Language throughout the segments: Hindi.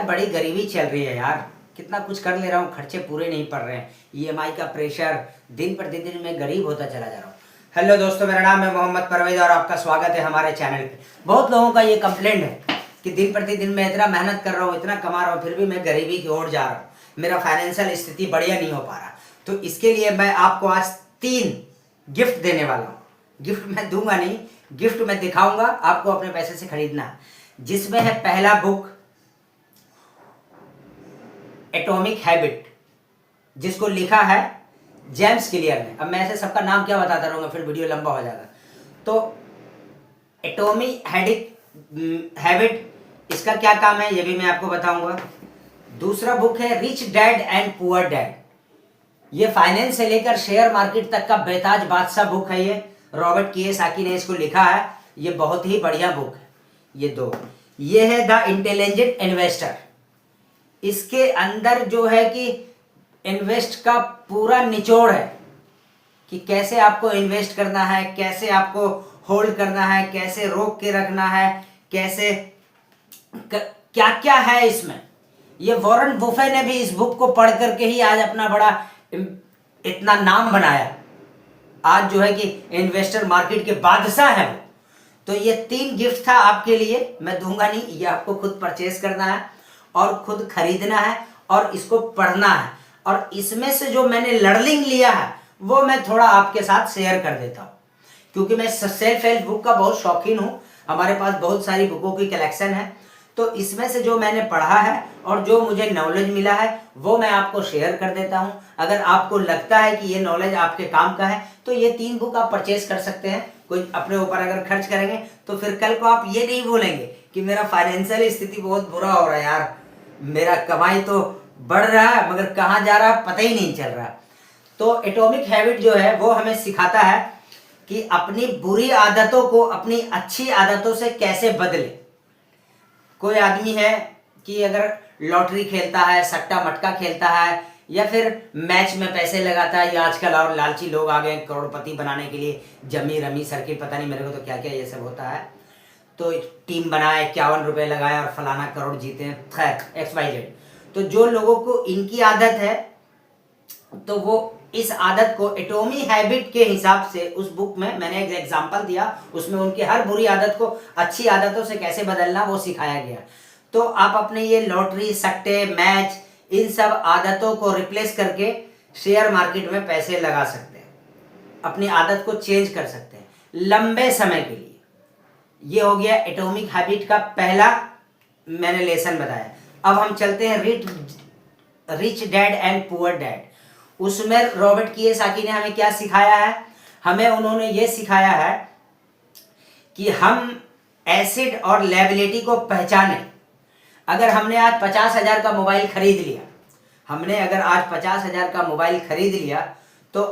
बड़ी गरीबी चल रही है यार। कितना कुछ कर ले रहा हूँ, खर्चे पूरे नहीं पड़ रहे हैं, ईएमआई का प्रेशर, दिन प्रतिदिन मैं गरीब होता चला जा रहा हूँ। हेलो दोस्तों, मेरा नाम है मोहम्मद परवेज और आपका स्वागत है हमारे चैनल पे। बहुत लोगों का ये कंप्लेंट है कि दिन प्रतिदिन मैं इतना मेहनत कर रहा हूँ, इतना कमा रहा हूँ, फिर भी मैं गरीबी की ओर जा रहा हूँ, मेरा फाइनेंशियल स्थिति बढ़िया नहीं हो पा रहा। तो इसके लिए मैं आपको आज 3 गिफ्ट देने वाला हूँ। गिफ्ट मैं दूंगा नहीं, गिफ्ट मैं दिखाऊंगा, आपको अपने पैसे से खरीदना है। जिसमें है पहला बुक एटॉमिक हैबिट, जिसको लिखा है जेम्स क्लियर ने। अब मैं ऐसे सबका नाम क्या बताता रहूंगा, फिर वीडियो लंबा हो जाएगा। तो एटॉमिक हैबिट, इसका क्या काम है ये भी मैं आपको बताऊंगा। दूसरा बुक है rich dad and poor dad, ये फाइनेंस से लेकर शेयर मार्केट तक का बेताज बादशाह बुक है। ये रॉबर्ट कियोसाकी ने इसको लिखा है, ये बहुत ही बढ़िया बुक है। ये 2, ये है द इंटेलिजेंट इन्वेस्टर। इसके अंदर जो है कि इन्वेस्ट का पूरा निचोड़ है कि कैसे आपको इन्वेस्ट करना है, कैसे आपको होल्ड करना है, कैसे रोक के रखना है, कैसे क्या क्या है इसमें। ये वॉरेन बुफे ने भी इस बुक को पढ़ करके ही आज अपना बड़ा इतना नाम बनाया। आज जो है कि इन्वेस्टर मार्केट के बादशाह है वो। तो ये 3 गिफ्ट था आपके लिए, मैं दूंगा नहीं, ये आपको खुद परचेस करना है और खुद खरीदना है और इसको पढ़ना है। और इसमें से जो मैंने लर्निंग लिया है वो मैं थोड़ा आपके साथ शेयर कर देता हूँ, क्योंकि मैं सेल्फ हेल्प बुक का बहुत शौकीन हूँ। हमारे पास बहुत सारी बुकों की कलेक्शन है, तो इसमें से जो मैंने पढ़ा है और जो मुझे नॉलेज मिला है वो मैं आपको शेयर कर देता हूँ। अगर आपको लगता है कि ये नॉलेज आपके काम का है तो ये 3 बुक आप परचेज कर सकते हैं। कोई अपने ऊपर अगर खर्च करेंगे तो फिर कल को आप ये नहीं बोलेंगे कि मेरा फाइनेंशियल स्थिति बहुत बुरा हो रहा है यार, मेरा कमाई तो बढ़ रहा है मगर कहाँ जा रहा है पता ही नहीं चल रहा। तो एटॉमिक हैबिट जो है वो हमें सिखाता है कि अपनी बुरी आदतों को अपनी अच्छी आदतों से कैसे बदले। कोई आदमी है कि अगर लॉटरी खेलता है, सट्टा मटका खेलता है, या फिर मैच में पैसे लगाता है, या आजकल और लालची लोग आ गए करोड़पति बनाने के लिए, जमी रमी सर्किट, पता नहीं मेरे को तो क्या क्या ये सब होता है। तो टीम बनाए, 51 रुपये लगाए और फलाना करोड़ जीते हैं, खैर XYZ। तो जो लोगों को इनकी आदत है तो वो इस आदत को एटॉमिक हैबिट के हिसाब से, उस बुक में मैंने एक एग्जांपल दिया, उसमें उनकी हर बुरी आदत को अच्छी आदतों से कैसे बदलना वो सिखाया गया। तो आप अपने ये लॉटरी, सट्टे, मैच, इन सब आदतों को रिप्लेस करके शेयर मार्केट में पैसे लगा सकते हैं, अपनी आदत को चेंज कर सकते हैं लंबे समय के लिए। ये हो गया एटॉमिक हैबिट का पहला मैंने लेसन बताया। अब हम चलते हैं rich dad and poor dad. उसमें रॉबर्ट कियोसाकी ने हमें क्या सिखाया है? हमें उन्होंने ये सिखाया है कि हम एसेट और लायबिलिटी को पहचानें। अगर हमने आज 50,000 का मोबाइल खरीद लिया, हमने अगर आज 50,000 का मोबाइल खरीद लिया, तो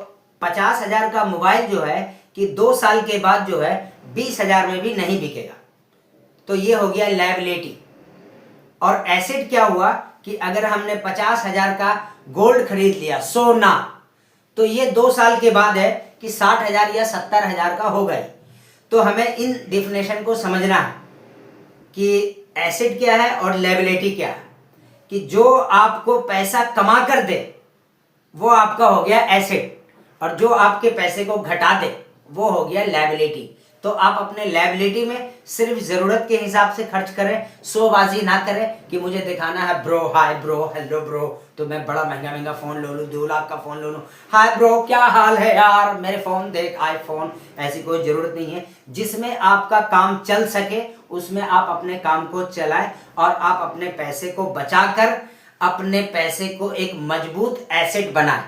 50,000 का मोबाइल जो है कि 2 साल के बाद जो है 20,000 में भी नहीं बिकेगा। तो ये हो गया लायबिलिटी। और एसेट क्या हुआ कि अगर हमने 50,000 का गोल्ड खरीद लिया, सोना, तो ये 2 साल के बाद है कि 60,000 या 70,000 का हो गए। तो हमें इन डिफिनेशन को समझना है कि एसेट क्या है और लायबिलिटी क्या है। कि जो आपको पैसा कमा कर दे वो आपका हो गया एसेट, और जो आपके पैसे को घटा दे वो हो गया लायबिलिटी। तो आप अपने लायबिलिटी में सिर्फ जरूरत के हिसाब से खर्च करें, शोबाजी ना करें कि मुझे दिखाना है bro, hi bro, hello bro, तो मैं बड़ा महंगा महंगा फोन ले लूँ, 2 लाख का फोन ले लूँ, हाय ब्रो क्या हाल है यार, मेरे फोन देख, आईफोन। ऐसी कोई जरूरत नहीं है। जिसमें आपका काम चल सके उसमें आप अपने काम को चलाएं और आप अपने पैसे को बचाकर अपने पैसे को एक मजबूत एसेट बनाएं,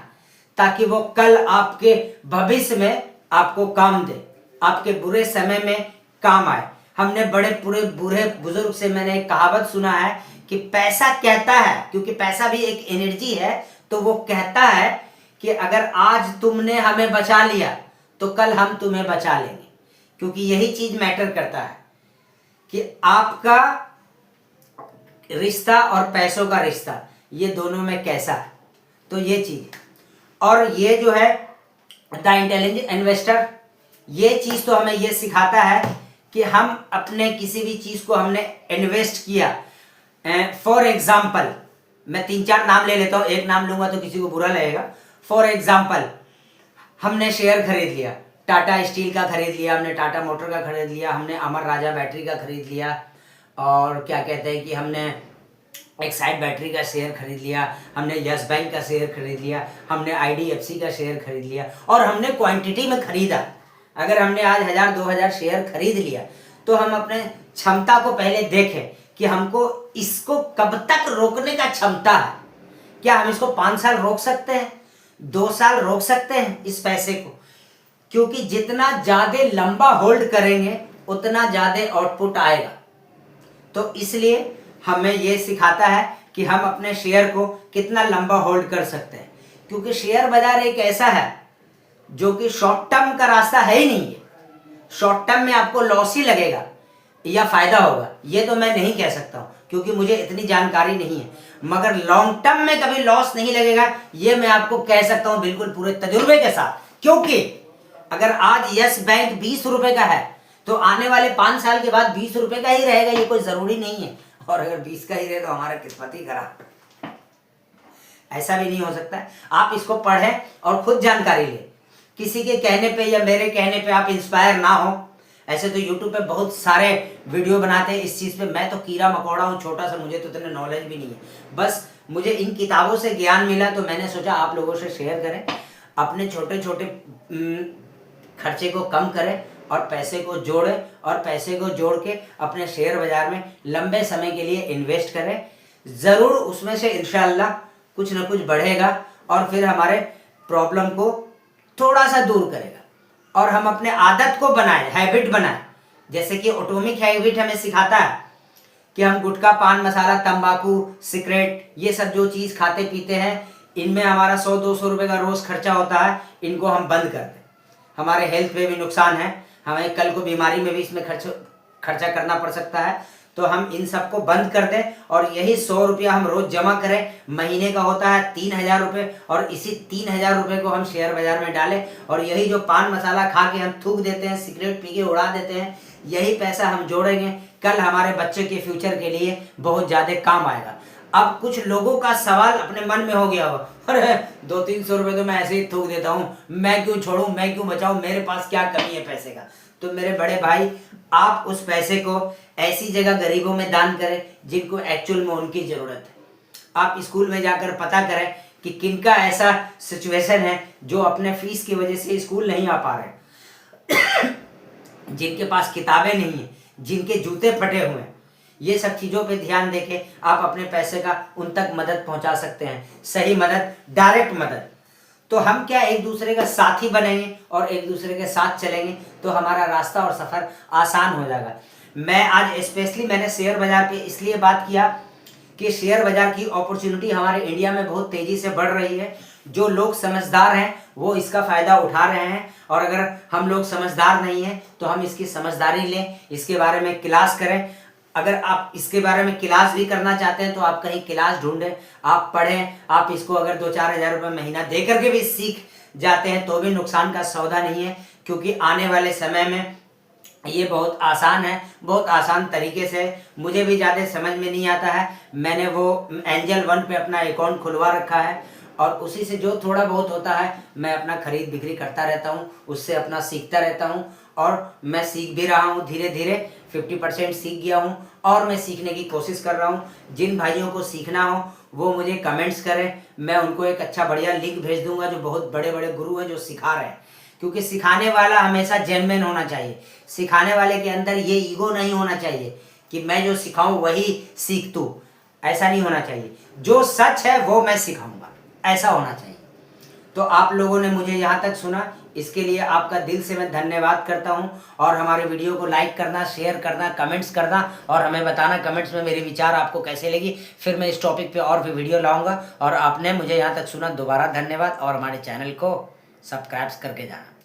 ताकि वो कल आपके भविष्य में आपको काम दे, आपके बुरे समय में काम आए। हमने बड़े पूरे बूढ़े बुजुर्ग से मैंने एक कहावत सुना है कि पैसा कहता है, क्योंकि पैसा भी एक एनर्जी है, तो वो कहता है कि अगर आज तुमने हमें बचा लिया तो कल हम तुम्हें बचा लेंगे। क्योंकि यही चीज मैटर करता है कि आपका रिश्ता और पैसों का रिश्ता, ये दोनों में कैसा है। तो ये चीज, और ये जो है द इंटेलिजेंट इन्वेस्टर, ये चीज तो हमें ये सिखाता है कि हम अपने किसी भी चीज को हमने इन्वेस्ट किया, फॉर एग्जाम्पल मैं 3-4 नाम ले लेता हूँ, एक नाम लूंगा तो किसी को बुरा लगेगा। फॉर एग्जाम्पल हमने शेयर खरीद लिया, टाटा स्टील का खरीद लिया, हमने टाटा मोटर का खरीद लिया, हमने अमर राजा बैटरी का खरीद लिया, और क्या कहते हैं कि हमने एक्साइड बैटरी का शेयर खरीद लिया, हमने यस बैंक का शेयर खरीद लिया, हमने IDFC का शेयर खरीद लिया, और हमने क्वांटिटी में खरीदा। अगर हमने आज 1000-2000 शेयर खरीद लिया तो हम अपने क्षमता को पहले देखें कि हमको इसको कब तक रोकने का क्षमता है। क्या हम इसको 5 साल रोक सकते हैं, 2 साल रोक सकते हैं इस पैसे को? क्योंकि जितना ज़्यादा लंबा होल्ड करेंगे उतना ज़्यादा आउटपुट आएगा। तो इसलिए हमें ये सिखाता है कि हम अपने शेयर को कितना लंबा होल्ड कर सकते हैं, क्योंकि शेयर बाजार एक ऐसा है जो कि शॉर्ट टर्म का रास्ता है ही नहीं है। शॉर्ट टर्म में आपको लॉस ही लगेगा या फायदा होगा, ये तो मैं नहीं कह सकता हूँ क्योंकि मुझे इतनी जानकारी नहीं है, मगर लॉन्ग टर्म में कभी लॉस नहीं लगेगा ये मैं आपको कह सकता हूँ बिल्कुल पूरे तजुर्बे के साथ। क्योंकि अगर आज यस बैंक 20 रुपए का है तो आने वाले 5 साल के बाद 20 रुपए का ही रहेगा, ये कोई जरूरी नहीं है। और अगर 20 का ही रहे तो हमारा किस्मत ही खराब, ऐसा भी नहीं हो सकता है। आप इसको पढ़ें और खुद जानकारी लें, किसी के कहने पे या मेरे कहने पे आप इंस्पायर ना हो। ऐसे तो यूट्यूब पे बहुत सारे वीडियो बनाते हैं इस चीज़ पे, मैं तो कीड़ा मकोड़ा हूँ छोटा सा, मुझे तो इतने नॉलेज भी नहीं है। बस मुझे इन किताबों से ज्ञान मिला तो मैंने सोचा आप लोगों से शेयर करें। अपने छोटे छोटे खर्चे को कम करें और पैसे को जोड़ें, और पैसे को जोड़ के अपने शेयर बाजार में लंबे समय के लिए इन्वेस्ट करें। ज़रूर उसमें से इंशाअल्लाह कुछ ना कुछ बढ़ेगा और फिर हमारे प्रॉब्लम को थोड़ा सा दूर करेगा, और हम अपने आदत को बनाएं, हैबिट बनाएं। जैसे कि एटॉमिक हैबिट हमें सिखाता है कि हम गुटखा, पान मसाला, तंबाकू, सिगरेट, ये सब जो चीज़ खाते पीते हैं इनमें हमारा 100-200 रुपये का रोज़ खर्चा होता है, इनको हम बंद कर दें। हमारे हेल्थ पे भी नुकसान है, हमें कल को बीमारी में भी इसमें खर्चा करना पड़ सकता है। तो हम इन सबको बंद कर दें और यही 100 रुपया हम रोज़ जमा करें। महीने का होता है 3000 रुपये, और इसी 3000 रुपये को हम शेयर बाजार में डालें, और यही जो पान मसाला खा के हम थूक देते हैं, सिगरेट पी के उड़ा देते हैं, यही पैसा हम जोड़ेंगे, कल हमारे बच्चे के फ्यूचर के लिए बहुत ज़्यादा काम आएगा। अब कुछ लोगों का सवाल अपने मन में हो गया हो, अरे 200-300 रुपये तो मैं ऐसे ही थूक देता हूँ, मैं क्यों छोड़ूं, मैं क्यों बचाऊं, मेरे पास क्या कमी है पैसे का। तो मेरे बड़े भाई, आप उस पैसे को ऐसी जगह गरीबों में दान करें जिनको एक्चुअल में उनकी ज़रूरत है। आप स्कूल में जाकर पता करें कि किनका ऐसा सिचुएशन है जो अपने फीस की वजह से स्कूल नहीं आ पा रहे जिनके पास किताबें नहीं हैं, जिनके जूते फटे हुए हैं। ये सब चीज़ों पे ध्यान देके आप अपने पैसे का उन तक मदद पहुंचा सकते हैं, सही मदद, डायरेक्ट मदद। तो हम क्या एक दूसरे का साथी बनेंगे और एक दूसरे के साथ चलेंगे तो हमारा रास्ता और सफ़र आसान हो जाएगा। मैं आज स्पेशली मैंने शेयर बाज़ार पे इसलिए बात किया कि शेयर बाज़ार की अपॉर्चुनिटी हमारे इंडिया में बहुत तेज़ी से बढ़ रही है। जो लोग समझदार हैं वो इसका फ़ायदा उठा रहे हैं, और अगर हम लोग समझदार नहीं हैं तो हम इसकी समझदारी लें, इसके बारे में क्लास करें। अगर आप इसके बारे में क्लास भी करना चाहते हैं तो आप कहीं क्लास ढूंढें, आप पढ़ें। आप इसको अगर 2-4 हज़ार रुपये महीना दे करके भी सीख जाते हैं तो भी नुकसान का सौदा नहीं है, क्योंकि आने वाले समय में ये बहुत आसान है, बहुत आसान तरीके से। मुझे भी ज़्यादा समझ में नहीं आता है, मैंने वो एंजल वन पे अपना अकाउंट खुलवा रखा है और उसी से जो थोड़ा बहुत होता है मैं अपना खरीद बिक्री करता रहता हूँ, उससे अपना सीखता रहता हूँ, और मैं सीख भी रहा हूँ धीरे धीरे। 50% सीख गया हूँ और मैं सीखने की कोशिश कर रहा हूँ। जिन भाइयों को सीखना हो वो मुझे कमेंट्स करें, मैं उनको एक अच्छा बढ़िया लिंक भेज दूंगा जो बहुत बड़े बड़े गुरु हैं जो सिखा रहे हैं। क्योंकि सिखाने वाला हमेशा जेन्युइन होना चाहिए, सिखाने वाले के अंदर ये ईगो नहीं होना चाहिए कि मैं जो सिखाऊं वही सीख तू, ऐसा नहीं होना चाहिए। जो सच है वो मैं सिखाऊंगा, ऐसा होना चाहिए। तो आप लोगों ने मुझे यहाँ तक सुना, इसके लिए आपका दिल से मैं धन्यवाद करता हूँ। और हमारे वीडियो को लाइक करना, शेयर करना, कमेंट्स करना, और हमें बताना कमेंट्स में मेरे विचार आपको कैसे लगी। फिर मैं इस टॉपिक पे और भी वीडियो लाऊंगा। और आपने मुझे यहाँ तक सुना, दोबारा धन्यवाद, और हमारे चैनल को सब्सक्राइब करके जाना।